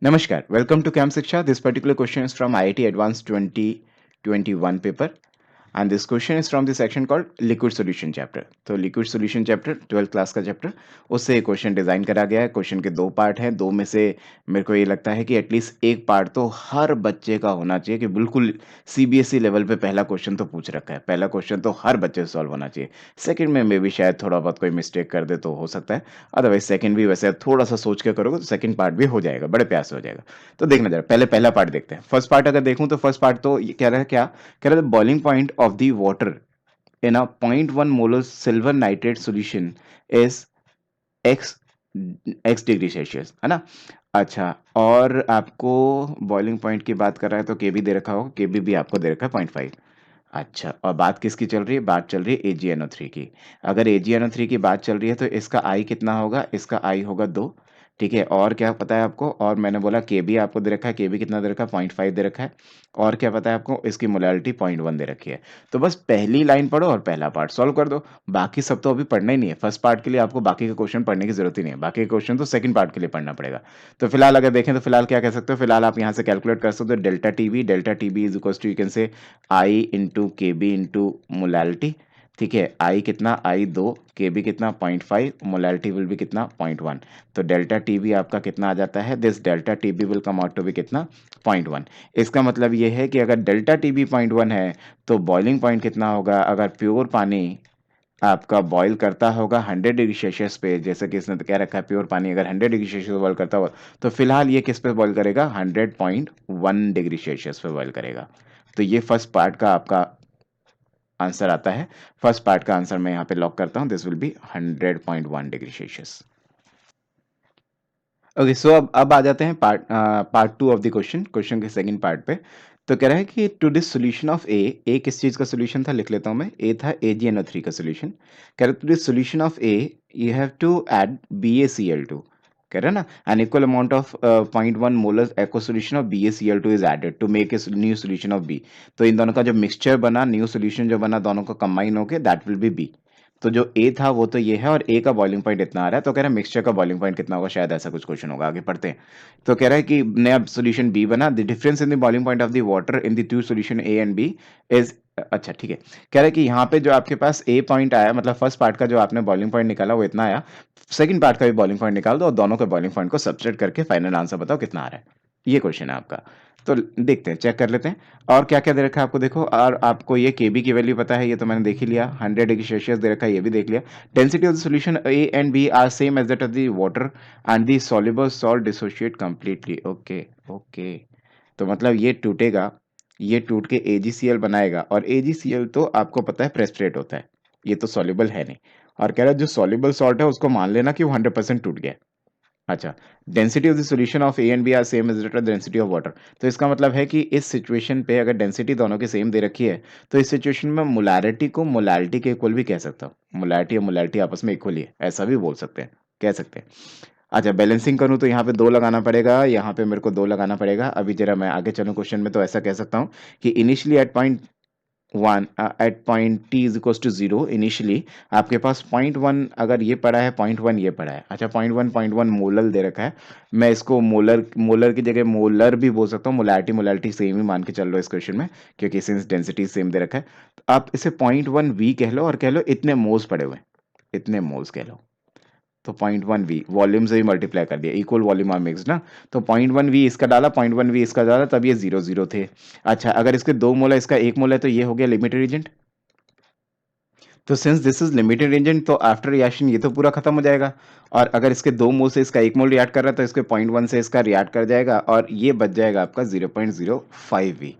Namaskar. Welcome to Camp Shiksha. This particular question is from IIT Advanced 2021 paper. And this question is from the section called Liquid Solution Chapter. तो Liquid Solution Chapter 12th class का chapter उससे question design करा गया है। Question के दो part हैं, दो में से मेरे को ये लगता है कि एटलीस्ट एक पार्ट तो हर बच्चे का होना चाहिए कि बिल्कुल सीबीएसई लेवल पे पहला क्वेश्चन तो पूछ रखा है। पहला क्वेश्चन तो हर बच्चे से सॉल्व होना चाहिए। सेकंड में मे भी शायद थोड़ा बहुत कोई मिस्टेक कर दे तो हो सकता है, अदरवाइज सेकंड भी वैसे थोड़ा सा सोच के करोगे तो सेकंड पार्ट भी हो जाएगा, बड़े प्यार से हो जाएगा। तो देखना जरा पहले पहला पार्ट देखते हैं। फर्स्ट पार्ट अगर देखूं तो फर्स्ट पार्ट तो ये कह रहा है क्या, कह रहा है boiling point of the water in a 0.1 molar silver nitrate solution is x x degree Celsius, है ना। अच्छा, और आपको बॉइलिंग पॉइंट की बात कर रहा है तो केबी दे रखा होगा, केबी भी आपको दे रखा है 0.5। अच्छा, और बात किसकी चल रही है? बात चल रही है AgNO3 की। अगर AgNO3 की बात चल रही है तो इसका आई कितना होगा? इसका आई होगा 2। ठीक है, और क्या पता है आपको? और मैंने बोला केबी आपको दे रखा है, केबी कितना दे रखा है? 0.5 दे रखा है। और क्या पता है आपको? इसकी मोलैलिटी 0.1 दे रखी है। तो बस पहली लाइन पढ़ो और पहला पार्ट सॉल्व कर दो। बाकी सब तो अभी पढ़ना ही नहीं है। फर्स्ट पार्ट के लिए आपको बाकी के क्वेश्चन पढ़ने की जरूरत ही नहीं है, बाकी के क्वेश्चन तो सेकंड पार्ट के लिए पढ़ना पड़ेगा। तो फिलहाल अगर देखें तो फिलहाल क्या कह सकते हो? फिलहाल आप यहाँ से कैलकुलेट कर सकते हो delta TB is equal to, you can say I into K B into molality. ठीक है, आई कितना? आई 2, के बी कितना? 0.5, मोलैलिटी विल भी कितना? 0.1। तो डेल्टा टी बी आपका कितना आ जाता है? This delta T B will come out to be कितना? 0.1। इसका मतलब ये है कि अगर डेल्टा टी बी 0.1 है तो बॉइलिंग पॉइंट कितना होगा? अगर प्योर पानी आपका बॉईल करता होगा 100 डिग्री सेल्सियस पे, जैसे कि इसने तो कह रखा है प्योर पानी अगर 100 डिग्री सेल्सियस बॉईल करता होगा, तो फिलहाल ये किस पे बॉईल करेगा? 100.1 डिग्री सेल्सियस पे बॉईल करेगा। तो ये फर्स्ट पार्ट का आपका आंसर आता है। फर्स्ट पार्ट का आंसर मैं यहाँ पे लॉक करता हूँ, this will be 100.1 degree Celsius. Okay, so अब आ जाते हैं part 2 of the question, question के सेकंड पार्ट पे। तो कह रहा है कि to this solution of a किस चीज का सॉल्यूशन था? लिख लेता हूं मैं, ए था AgNO3 का सॉल्यूशन। कह रहा है to this solution of A you have to add BaCl2। कह रहा है ना, an equal amount of 0.1 molar aqua solution of BaCl2 is added to make a new solution of B. तो इन दोनों का जो मिक्सचर बना, न्यू सॉल्यूशन जो बना, दोनों का कंबाइन होके दैट विल बी बी। तो जो ए था वो तो ये है, और ए का बॉइलिंग पॉइंट इतना आ रहा है। तो कह रहा है मिक्सचर का बॉइलिंग पॉइंट कितना होगा, शायद ऐसा कुछ क्वेश्चन होगा, आगे पढ़ते हैं। तो कह रहा है कि नया सॉल्यूशन बी बना, the difference in the boiling point of the water in the two solution A and B is, अच्छा ठीक है। कह रहा है कि यहाँ पे जो आपके पास ए पॉइंट आया, मतलब फर्स्ट पार्ट का जो आपने बॉइलिंग पॉइंट निकाला वो इतना आया, सेकंड पार्ट का भी बॉइलिंग पॉइंट निकाल दो और दोनों के बॉइलिंग पॉइंट को सब्सट्रैक्ट करके फाइनल आंसर बताओ कितना आ रहा है। ये क्वेश्चन है आपका। तो देखते हैं, चेक कर लेते हैं और क्या क्या दे रखा है आपको। देखो, और आपको ये केबी की वैल्यू पता है, ये तो मैंने देख ही लिया। 100 डिग्री सेल्सियस दे रखा है, ये भी देख लिया। Density of the solution A and B are same as that of the water and the soluble salt dissociate completely. Okay okay, तो मतलब ये टूटेगा, ये टूट के AgCl बनाएगा, और AgCl तो आपको पता है प्रेसिपिटेट होता है, ये तो सॉल्युबल है नहीं। और कह रहा है जो सॉल्युबल सॉल्ट है उसको मान लेना कि वो 100% टूट गया है। अच्छा, density of the solution of A and B are same is density of water. तो इसका मतलब है कि इस सिचुएशन पे अगर डेंसिटी दोनों की सेम दे रखी है तो इस सिचुएशन में मोलैरिटी को मोलैलिटी के इक्वल भी कह सकता हूँ। मोलैरिटी और मोलैलिटी आपस में इक्वल ही है, ऐसा भी बोल सकते हैं, कह सकते हैं। अच्छा, बैलेंसिंग करूँ तो यहाँ पे 2 लगाना पड़ेगा, यहाँ पे मेरे को 2 लगाना पड़ेगा। अभी जरा मैं आगे चलूँ क्वेश्चन में, तो ऐसा कह सकता हूँ कि initially at point 1 at point t is equal to 0, initially आपके पास 0.1 अगर ये पड़ा है, 0.1 ये पड़ा है। अच्छा, 0.1 मोलर दे रखा है। मैं इसको मोलर मोलर की जगह मोलर भी बोल सकता हूँ। मोलैरिटी सेम ही मान के चल लो इस क्वेश्चन में, क्योंकि सिंस डेंसिटी सेम दे रखा है। तो आप इसे 0.1 v कह लो, और कह लो इतने मोल्स पड़े हुए हैं, इतने मोल्स कह लो। तो 0.1 वी वॉल्यूम से ही मल्टीप्लाई कर दिया, इक्वल वॉल्यूम आर मिक्स ना। तो 0.1 वी इसका डाला, 0.1 वी इसका डाला, तब ये 0 0 थे। अच्छा, अगर इसके 2 मोल है, इसका 1 मोल है, तो ये हो गया लिमिटेड एजेंट। तो since this is limited agent, तो आफ्टर रिएक्शन ये तो पूरा खत्म हो जाएगा। और अगर इसके 2 मोल से इसका 1 मोल रिएक्ट कर रहा है तो इसके 0.1 से इसका रिएक्ट कर जाएगा, और ये बच जाएगा आपका 0.05 वी।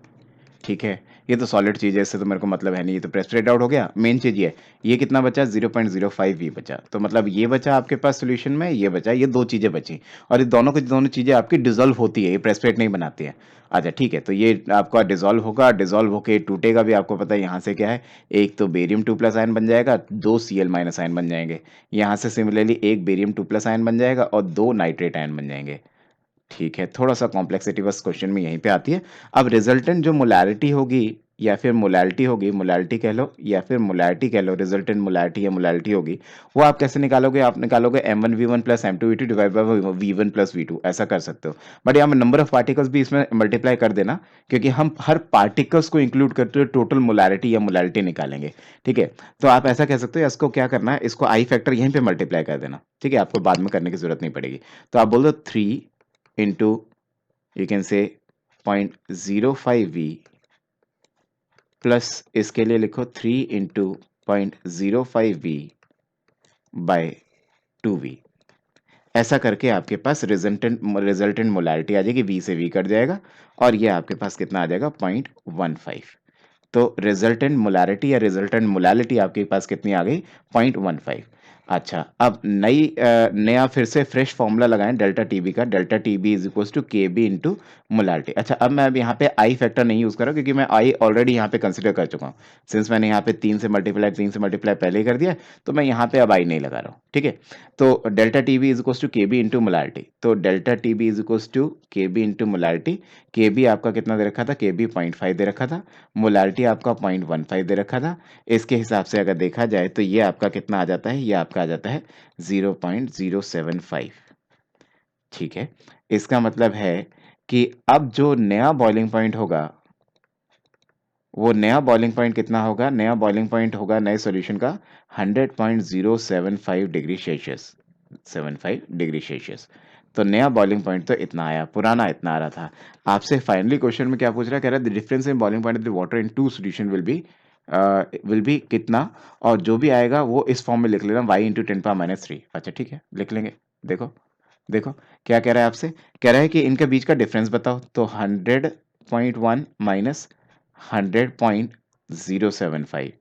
ठीक है, ये तो सॉलिड चीज़ है, इससे तो मेरे को मतलब है नहीं, ये तो प्रेसिपिटेट आउट हो गया। मेन चीज़ ये कितना बचा? 0.05 ये बचा। तो मतलब ये बचा आपके पास सॉल्यूशन में, ये बचा, ये 2 चीज़ें बची। और ये दोनों की दोनों चीज़ें आपकी डिजोल्व होती है, ये प्रेसिपिटेट नहीं बनाती है। अच्छा ठीक है, तो ये आपका डिजोल्व होगा, डिजोल्व होके टूटेगा भी, आपको पता है यहाँ से क्या है, एक तो बेरियम 2 प्लस आयन बन जाएगा, 2 Cl माइनस आयन बन जाएंगे। यहाँ से सिमिलरली एक बेरियम 2 प्लस आयन बन जाएगा और 2 नाइट्रेट आयन बन जाएंगे। ठीक है, थोड़ा सा कॉम्प्लेक्सिटी बस क्वेश्चन में यहीं पे आती है। अब रिजल्टेंट जो मोलैरिटी होगी या फिर मोलैलिटी होगी, मोलैलिटी कह लो या फिर मोलैलिटी कह लो, रिजल्टेंट मोलैलिटी या मोलैलिटी होगी, वो आप कैसे निकालोगे? आप निकालोगे M1V1 plus M2V2 divide by V1 plus V2, ऐसा कर सकते हो। बट यहाँ नंबर ऑफ पार्टिकल्स भी इसमें मल्टीप्लाई कर देना, क्योंकि हम हर पार्टिकल्स को इंक्लूड करते हुए टोटल मोलैलिटी या मोलैलिटी निकालेंगे। ठीक है, तो आप ऐसा कह सकते हो, इसको क्या करना है, इसको आई फैक्टर यहीं पे मल्टीप्लाई कर देना। ठीक है, आपको बाद में करने की जरूरत नहीं पड़ेगी। तो आप बोल दो 3 इंटू, यू कैन से 0.05V प्लस इसके लिए लिखो 3 इंटू 0.05V बाय 2V। ऐसा करके आपके पास रिजल्टेंट मोलैलिटी आ जाएगी, V से V कट जाएगा और ये आपके पास कितना आ जाएगा 0.15। तो रिजल्टेंट मोलैरिटी या रिजल्टेंट मोलैलिटी आपके पास कितनी आ गई 0.15। अच्छा, अब नया फिर से फ्रेश फॉर्मूला लगाएं डेल्टा टीबी का, delta TB is equal to K B into molality. अच्छा, अब यहाँ पे आई फैक्टर नहीं यूज कर रहा हूं, क्योंकि मैं आई ऑलरेडी यहाँ पे कंसिडर कर चुका हूँ। सिंस मैंने यहाँ पे 3 से मल्टीप्लाई पहले ही कर दिया, तो मैं यहाँ पे अब आई नहीं लगा रहा हूँ। ठीक है, तो delta TB is equal to K B into molality. तो delta TB is equal to K B into molality. K B आपका कितना दे रखा था? के बी 0.5 दे रखा था। मोलैलिटी आपका 0.15 दे रखा था। इसके हिसाब से अगर देखा जाए तो ये आपका कितना आ जाता है? ये आपका आ जाता है 0.075। ठीक है, इसका मतलब है कि अब जो नया बॉइलिंग पॉइंट होगा, वो नया बॉइलिंग पॉइंट कितना होगा? नया बॉइलिंग पॉइंट होगा नए सॉल्यूशन का 100.075 डिग्री सेल्सियस, 75 डिग्री सेल्सियस। तो नया बॉइलिंग पॉइंट तो इतना आया, पुराना इतना आ रहा था। आपसे फाइनली क्वेश्चन में क्या पूछ रहा है? कह रहा है the difference in boiling point of the water in two solution will be कितना, और जो भी आएगा वो इस फॉर्म में लिख लेना, y इंटू 10⁻³ अच्छा ठीक है, लिख लेंगे। देखो देखो क्या कह रहा है आपसे, कह रहा है कि इनके बीच का डिफरेंस बताओ। तो 100.1 माइनस 100.075,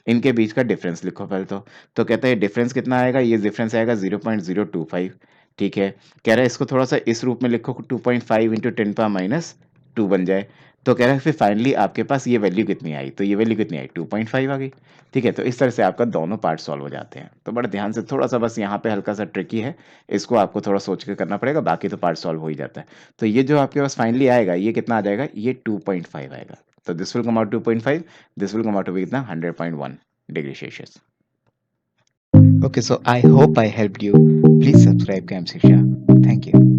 इनके बीच का डिफरेंस लिखो पहले तो कहता है डिफरेंस कितना आएगा? ये डिफरेंस आएगा 0.025। ठीक है, कह रहा है इसको थोड़ा सा इस रूप में लिखो, 2.5 इंटू 10⁻² बन जाए। तो कह रहा है फिर फाइनली आपके पास ये वैल्यू कितनी आई? तो ये वैल्यू कितनी आई? 2.5 आ गई। ठीक है, तो इस तरह से आपका दोनों पार्ट सॉल्व हो जाते हैं। तो बड़े ध्यान से, थोड़ा सा बस यहाँ पे हल्का सा ट्रिकी है, इसको आपको थोड़ा सोच के करना पड़ेगा, बाकी तो पार्ट सॉल्व हो ही जाता है। तो ये जो आपके पास फाइनली आएगा, ये कितना आ जाएगा? ये 2.5 आएगा। तो this will come out 2.5, this will come out to be कितना? 100.1 degree Celsius. Okay, so I hope I helped you. Please subscribe Camp Shiksha. Thank you.